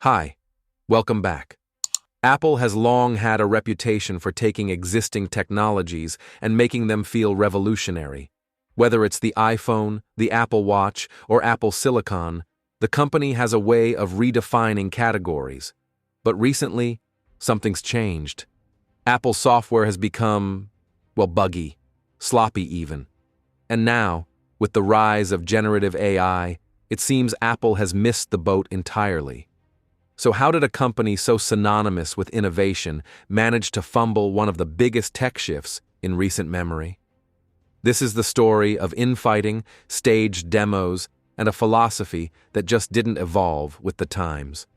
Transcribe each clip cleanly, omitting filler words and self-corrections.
Hi, welcome back. Apple has long had a reputation for taking existing technologies and making them feel revolutionary. Whether it's the iPhone, the Apple Watch, or Apple Silicon, the company has a way of redefining categories. But recently, something's changed. Apple software has become, buggy, sloppy even. And now, with the rise of generative AI, it seems Apple has missed the boat entirely. So how did a company so synonymous with innovation manage to fumble one of the biggest tech shifts in recent memory? This is the story of infighting, staged demos, and a philosophy that just didn't evolve with the times.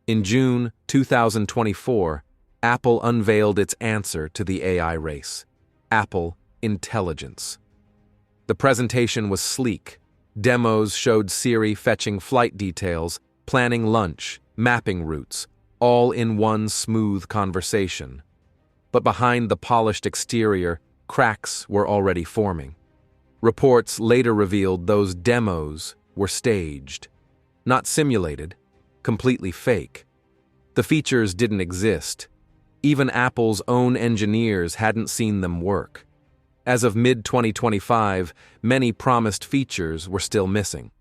In June 2024, Apple unveiled its answer to the AI race: Apple Intelligence. The presentation was sleek. Demos showed Siri fetching flight details, planning lunch, mapping routes, all in one smooth conversation. But behind the polished exterior, cracks were already forming. Reports later revealed those demos were staged, not simulated, completely fake. The features didn't exist. Even Apple's own engineers hadn't seen them work. As of mid-2025, many promised features were still missing.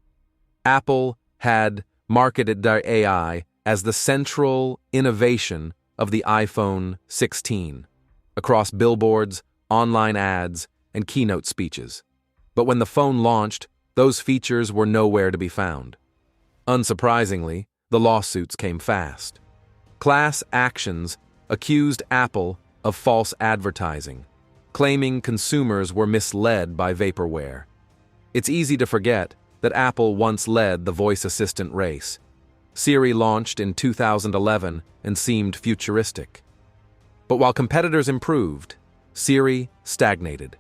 Apple had marketed their AI as the central innovation of the iPhone 16, across billboards, online ads, and keynote speeches. But when the phone launched, those features were nowhere to be found. Unsurprisingly, the lawsuits came fast. Class actions accused Apple of false advertising, claiming consumers were misled by vaporware. It's easy to forget that Apple once led the voice assistant race. Siri launched in 2011 and seemed futuristic. But while competitors improved, Siri stagnated.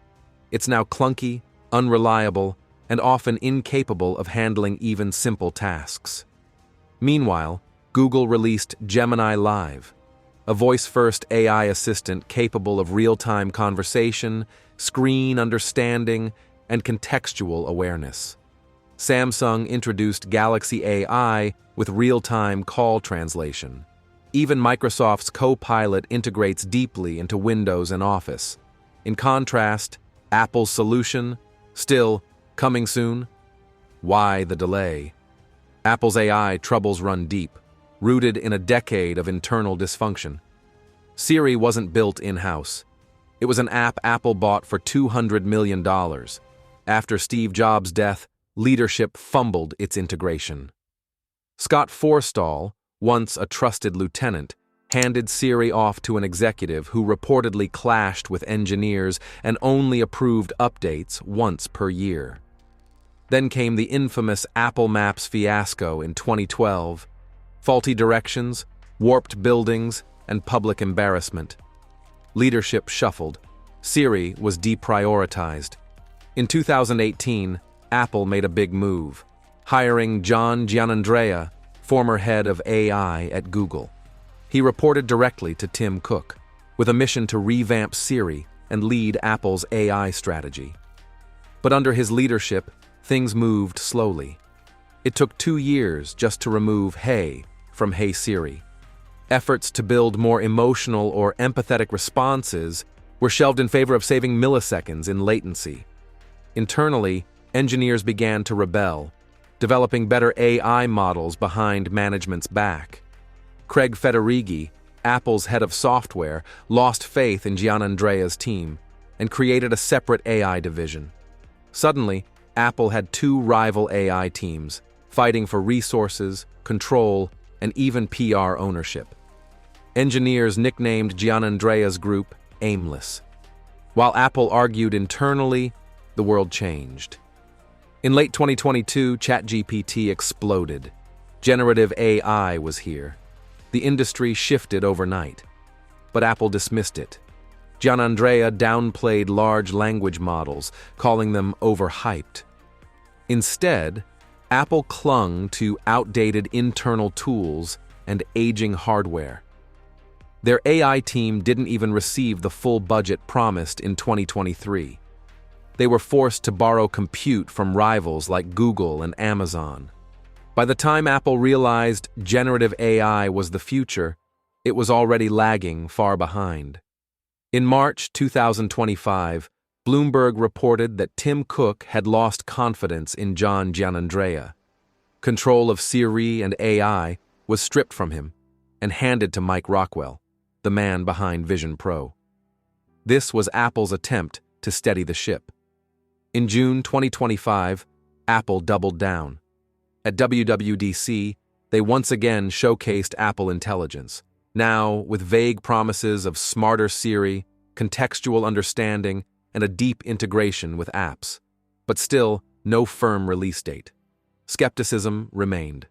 It's now clunky, unreliable, and often incapable of handling even simple tasks. Meanwhile, Google released Gemini Live, a voice-first AI assistant capable of real-time conversation, screen understanding, and contextual awareness. Samsung introduced Galaxy AI with real-time call translation. Even Microsoft's Copilot integrates deeply into Windows and Office. In contrast, Apple's solution, still coming soon? Why the delay? Apple's AI troubles run deep, rooted in a decade of internal dysfunction. Siri wasn't built in-house. It was an app Apple bought for $200 million. After Steve Jobs' death, leadership fumbled its integration. Scott Forstall, once a trusted lieutenant, handed Siri off to an executive who reportedly clashed with engineers and only approved updates once per year. Then came the infamous Apple Maps fiasco in 2012. Faulty directions, warped buildings, and public embarrassment. Leadership shuffled. Siri was deprioritized. In 2018, Apple made a big move, hiring John Giannandrea, former head of AI at Google. He reported directly to Tim Cook, with a mission to revamp Siri and lead Apple's AI strategy. But under his leadership, things moved slowly. It took 2 years just to remove Hey from Hey Siri. Efforts to build more emotional or empathetic responses were shelved in favor of saving milliseconds in latency. Internally, engineers began to rebel, developing better AI models behind management's back. Craig Federighi, Apple's head of software, lost faith in Giannandrea's team and created a separate AI division. Suddenly, Apple had 2 rival AI teams, fighting for resources, control, and even PR ownership. Engineers nicknamed Giannandrea's group Aimless. While Apple argued internally, the world changed. In late 2022, ChatGPT exploded. Generative AI was here. The industry shifted overnight. But Apple dismissed it. Giannandrea downplayed large language models, calling them overhyped. Instead, Apple clung to outdated internal tools and aging hardware. Their AI team didn't even receive the full budget promised in 2023. They were forced to borrow compute from rivals like Google and Amazon. By the time Apple realized generative AI was the future, it was already lagging far behind. In March 2025, Bloomberg reported that Tim Cook had lost confidence in John Giannandrea. Control of Siri and AI was stripped from him and handed to Mike Rockwell, the man behind Vision Pro. This was Apple's attempt to steady the ship. In June 2025, Apple doubled down. At WWDC, they once again showcased Apple Intelligence, now with vague promises of smarter Siri, contextual understanding, and a deep integration with apps. But still, no firm release date. Skepticism remained.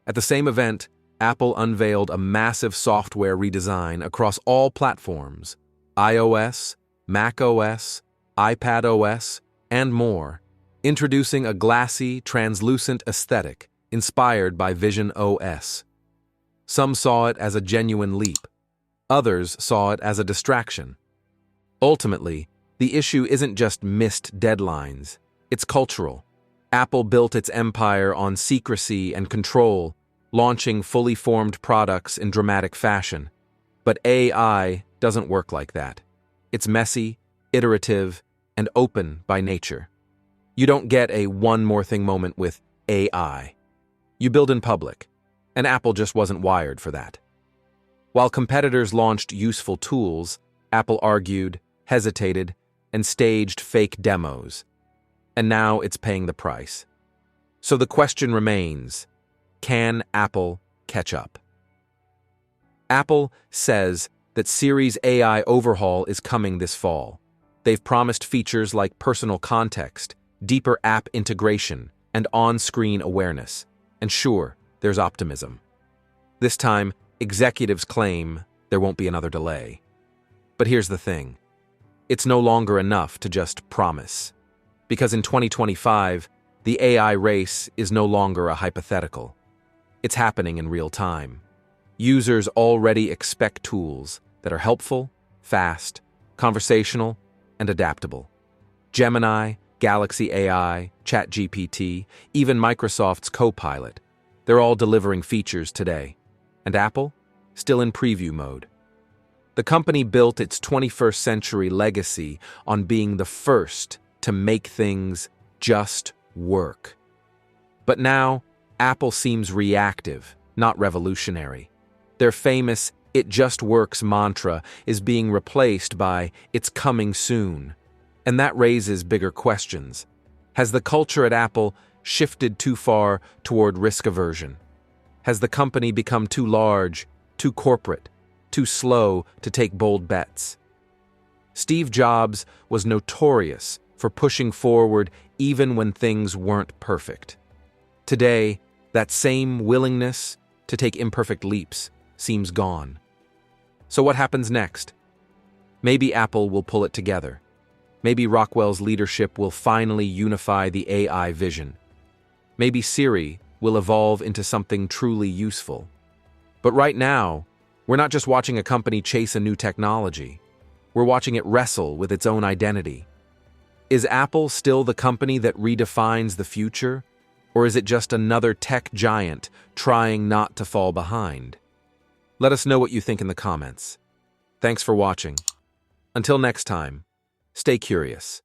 At the same event, Apple unveiled a massive software redesign across all platforms: iOS, macOS, iPadOS, and more, introducing a glassy, translucent aesthetic inspired by Vision OS. Some saw it as a genuine leap. Others saw it as a distraction. Ultimately, the issue isn't just missed deadlines, it's cultural. Apple built its empire on secrecy and control, launching fully formed products in dramatic fashion. But AI doesn't work like that. It's messy, iterative, and open by nature. You don't get a one more thing moment with AI. You build in public, and Apple just wasn't wired for that. While competitors launched useful tools, Apple argued, hesitated, and staged fake demos. And now it's paying the price. So the question remains, can Apple catch up? Apple says that Siri's AI overhaul is coming this fall. They've promised features like personal context, deeper app integration, and on-screen awareness. And sure, there's optimism. This time, executives claim there won't be another delay. But here's the thing. It's no longer enough to just promise. Because in 2025, the AI race is no longer a hypothetical. It's happening in real time. Users already expect tools that are helpful, fast, conversational, and adaptable. Gemini, Galaxy AI, ChatGPT, even Microsoft's Copilot, they're all delivering features today. And Apple? Still in preview mode. The company built its 21st century legacy on being the first to make things just work. But now, Apple seems reactive, not revolutionary. Their famous "it just works" mantra is being replaced by "it's coming soon." And that raises bigger questions. Has the culture at Apple shifted too far toward risk aversion? Has the company become too large, too corporate, too slow to take bold bets? Steve Jobs was notorious for pushing forward even when things weren't perfect. Today, that same willingness to take imperfect leaps seems gone. So what happens next? Maybe Apple will pull it together. Maybe Rockwell's leadership will finally unify the AI vision. Maybe Siri will evolve into something truly useful. But right now, we're not just watching a company chase a new technology. We're watching it wrestle with its own identity. Is Apple still the company that redefines the future? Or is it just another tech giant trying not to fall behind? Let us know what you think in the comments. Thanks for watching. Until next time, stay curious.